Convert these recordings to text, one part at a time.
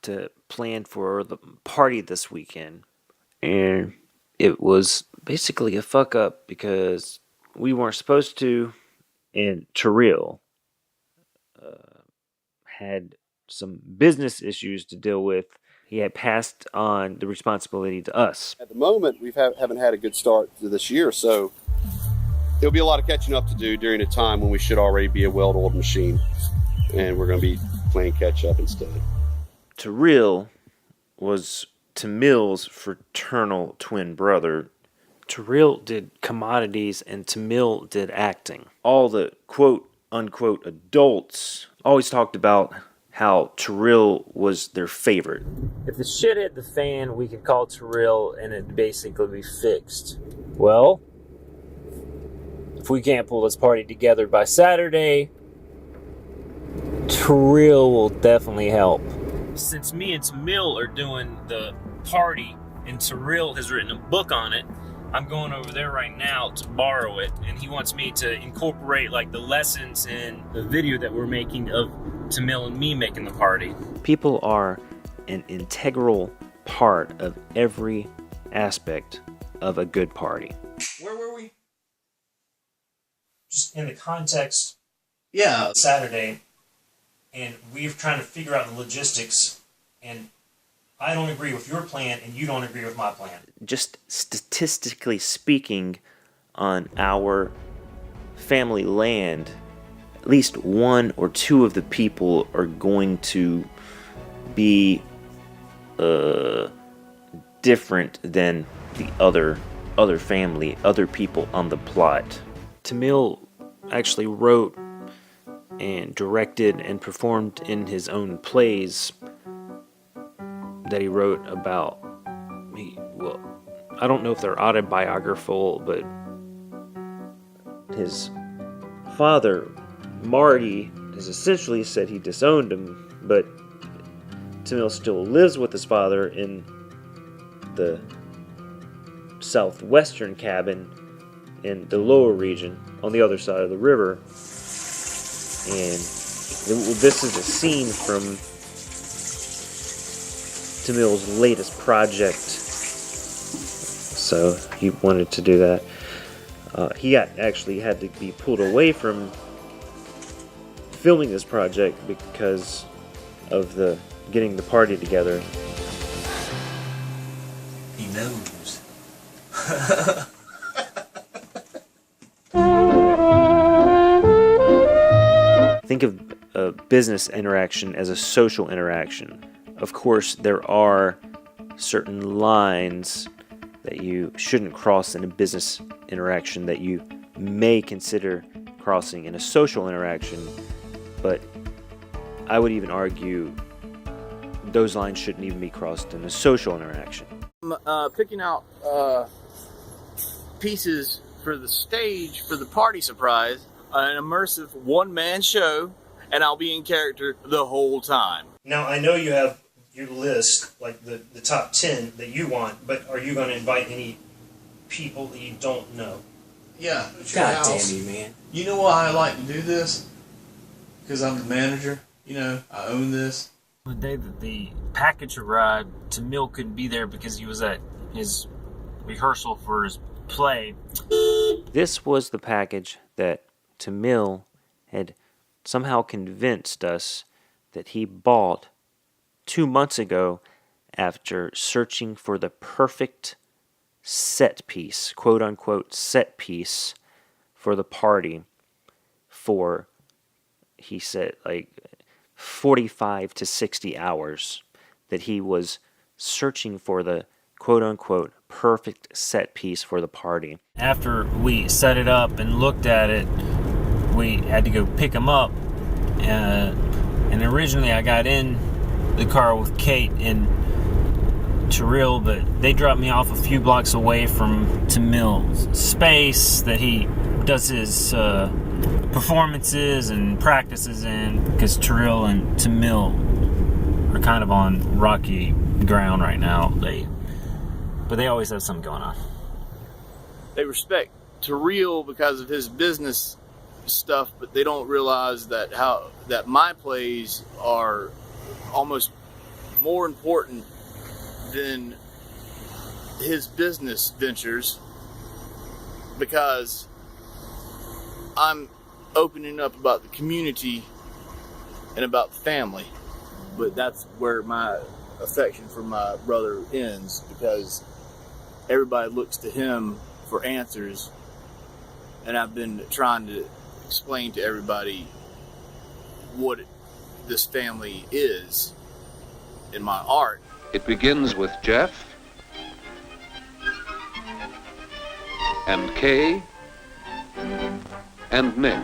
to plan for the party this weekend. And it was basically a fuck up because we weren't supposed to. And Taryl had some business issues to deal with. He had passed on the responsibility to us. At the moment, we haven't had a good start to this year, so there'll be a lot of catching up to do during a time when we should already be a well-oiled machine, and we're going to be playing catch-up instead. Taryl was Tamil's fraternal twin brother. Taryl did commodities and Tamil did acting. All the quote-unquote adults always talked about how Taryl was their favorite. If the shit hit the fan, we could call Taryl and it'd basically be fixed. Well, if we can't pull this party together by Saturday, Taryl will definitely help. Since me and Tamil are doing the party and Taryl has written a book on it, I'm going over there right now to borrow it, and he wants me to incorporate like the lessons in the video that we're making of Tamil and me making the party. People are an integral part of every aspect of a good party. Where were we? Just in the context Yeah. of Saturday, and we're trying to figure out the logistics, and I don't agree with your plan, and you don't agree with my plan. Just statistically speaking, on our family land, at least one or two of the people are going to be different than the other family, other people on the plot. Tamil actually wrote and directed and performed in his own plays that he wrote about. Well, I don't know if they're autobiographical, but his father, Marty, has essentially said he disowned him, but Tamil still lives with his father in the southwestern cabin in the lower region on the other side of the river. And this is a scene from Tamil's latest project, so he wanted to do that. He actually had to be pulled away from filming this project because of the getting the party together. He knows. Think of a business interaction as a social interaction. Of course, there are certain lines that you shouldn't cross in a business interaction that you may consider crossing in a social interaction, but I would even argue those lines shouldn't even be crossed in a social interaction. I'm picking out pieces for the stage for the party surprise, an immersive one-man show, and I'll be in character the whole time. Now, I know you have your list, like the top 10 that you want, but are you going to invite any people that you don't know? Yeah. God damn you, man. You know why I like to do this? Because I'm the manager. You know, I own this. The day that the package arrived, Tamil couldn't be there because he was at his rehearsal for his play. This was the package that Tamil had somehow convinced us that he bought 2 months ago after searching for the perfect set piece, quote unquote set piece, for the party for, he said, like 45 to 60 hours, that he was searching for the quote unquote perfect set piece for the party. After we set it up and looked at it, we had to go pick him up, and originally I got in the car with Kate and Taryl, but they dropped me off a few blocks away from Tamil's space that he does his performances and practices in, because Taryl and Tamil are kind of on rocky ground right now. But they always have something going on. They respect Taryl because of his business stuff, but they don't realize that my plays are almost more important than his business ventures, because I'm opening up about the community and about the family. But that's where my affection for my brother ends, because everybody looks to him for answers, and I've been trying to explain to everybody what this family is in my art. It begins with Jeff and Kay and Nick.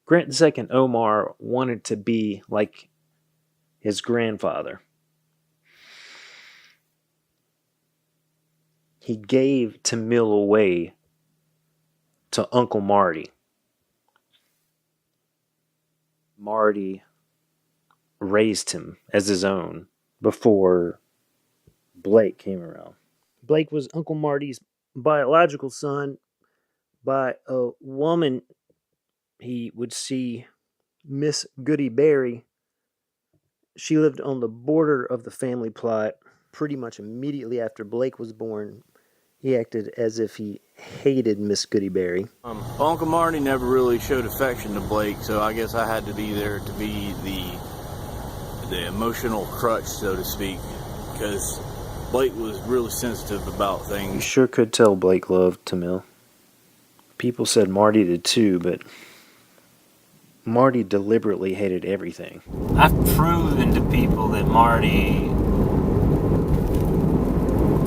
Grant II Omar wanted to be like his grandfather. He gave Tamil away to Uncle Marty. Marty raised him as his own before Blake came around. Blake was Uncle Marty's biological son by a woman he would see, Miss Goody Berry. She lived on the border of the family plot. Pretty much immediately after Blake was born, he acted as if he hated Miss Goody Berry. Uncle Marty never really showed affection to Blake, so I guess I had to be there to be the emotional crutch, so to speak, because Blake was really sensitive about You things. sure could tell Blake loved Tamil. People said Marty did too, but Marty deliberately hated everything. I've proven to people that Marty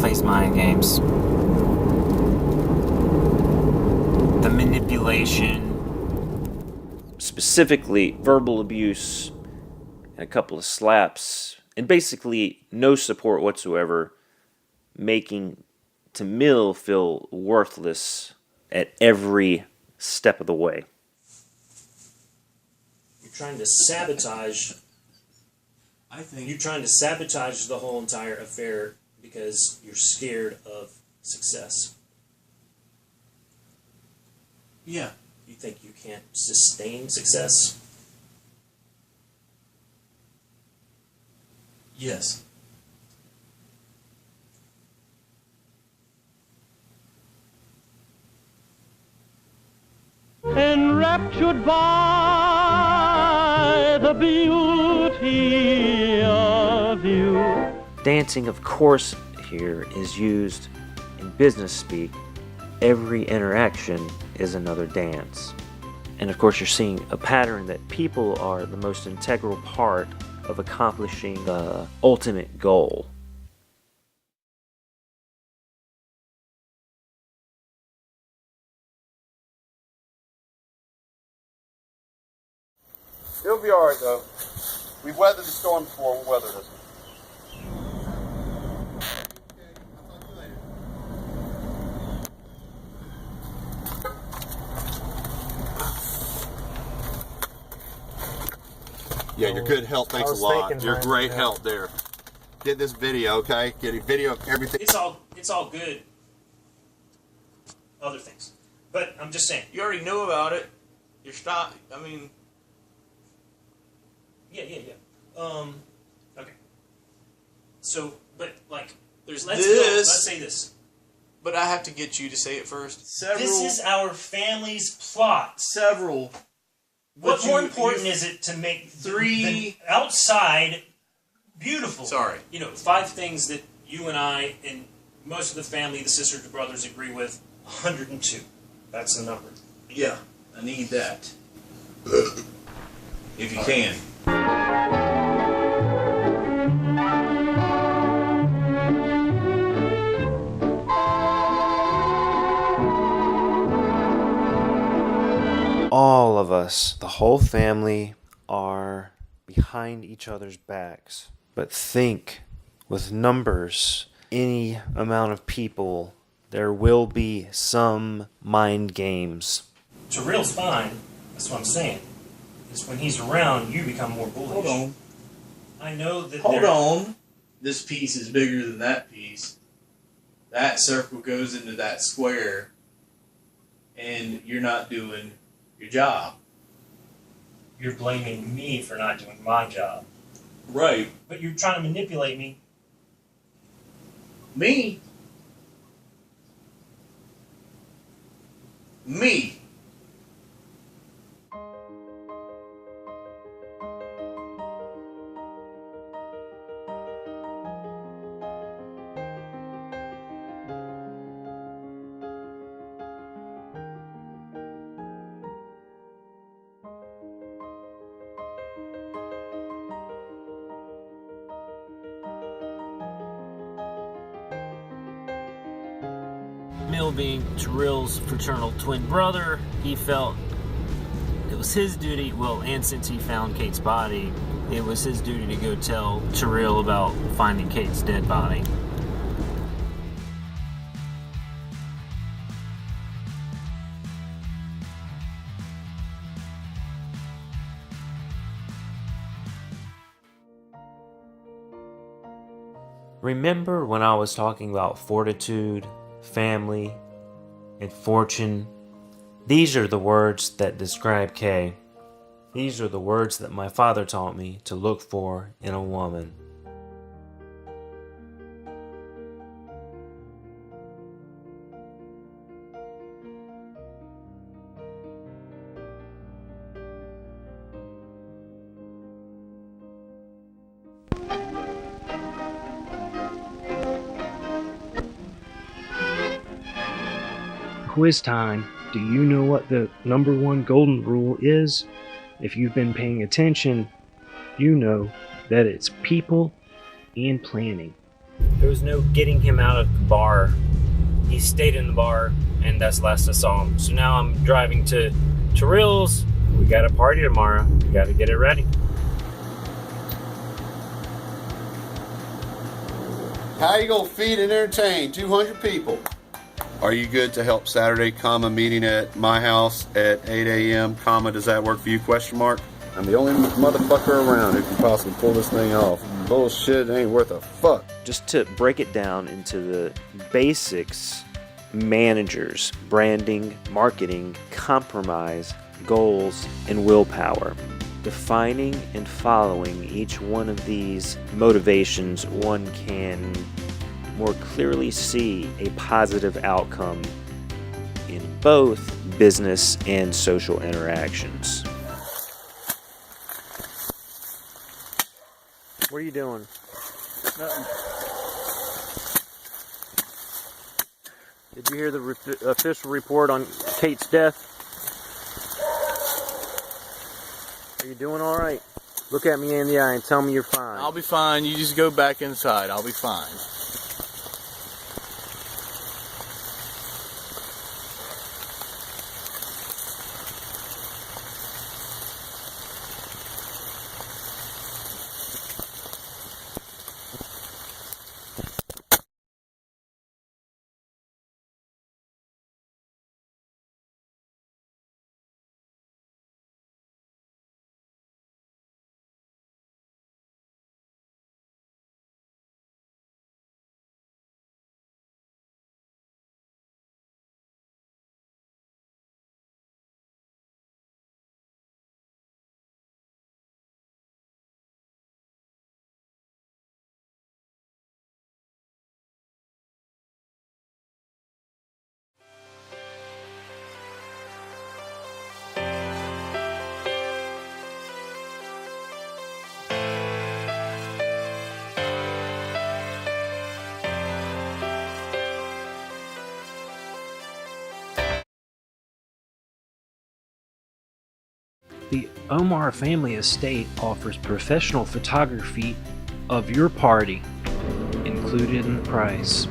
plays mind games. The manipulation, specifically verbal abuse, and a couple of slaps, and basically no support whatsoever, making Tamil feel worthless at every step of the way. You're trying to sabotage. You're trying to sabotage the whole entire affair because you're scared of success. Yeah. You think you can't sustain success? Yes. Enraptured by the beauty of you. Dancing, of course, here is used in business speak. Every interaction is another dance. And of course, you're seeing a pattern that people are the most integral part of accomplishing the ultimate goal. It'll be all right, though. We've weathered the storm before. We'll weather this one. Yeah, your good help. Thanks a lot. Your great help there. Get this video, okay? Get a video of everything. It's all good. Other things, but I'm just saying. You already knew about it. You're stopped. I mean, Yeah. Okay. So, but like, there's let's this. Let's say this. But I have to get you to say it first. This is our family's plot. Several. What more important is it to make the outside beautiful? Sorry. 5 things that you and I and most of the family, the sisters and brothers, agree with. 102. That's the number. Yeah, I need that. If you can. All of us, the whole family, are behind each other's backs. But think, with numbers, any amount of people, there will be some mind games. Taryl's fine. That's what I'm saying. It's when he's around, you become more bullish. Hold on. I know that. Hold on. This piece is bigger than that piece. That circle goes into that square, and you're not doing your job. You're blaming me for not doing my job. Right. But you're trying to manipulate me. Me? Me? Mill being Taryl's fraternal twin brother, he felt it was his duty, and since he found Kate's body, it was his duty to go tell Taryl about finding Kate's dead body. Remember when I was talking about fortitude, family, and fortune? These are the words that describe Kay. These are the words that my father taught me to look for in a woman. Quiz time. Do you know what the number one golden rule is? If you've been paying attention, you know that it's people and planning. There was no getting him out of the bar. He stayed in the bar, and that's the last I saw him. So now I'm driving to Taryl's. We got a party tomorrow. We got to get it ready. How you gonna feed and entertain 200 people? Are you good to help Saturday, meeting at my house at 8 a.m., does that work for you, question mark? I'm the only motherfucker around who can possibly pull this thing off. Bullshit ain't worth a fuck. Just to break it down into the basics: managers, branding, marketing, compromise, goals, and willpower. Defining and following each one of these motivations, one can more clearly see a positive outcome in both business and social interactions. What are you doing? Nothing. Did you hear the official report on Kate's death? Are you doing all right? Look at me in the eye and tell me you're fine. I'll be fine. You just go back inside. I'll be fine. The Omar family estate offers professional photography of your party, included in the price.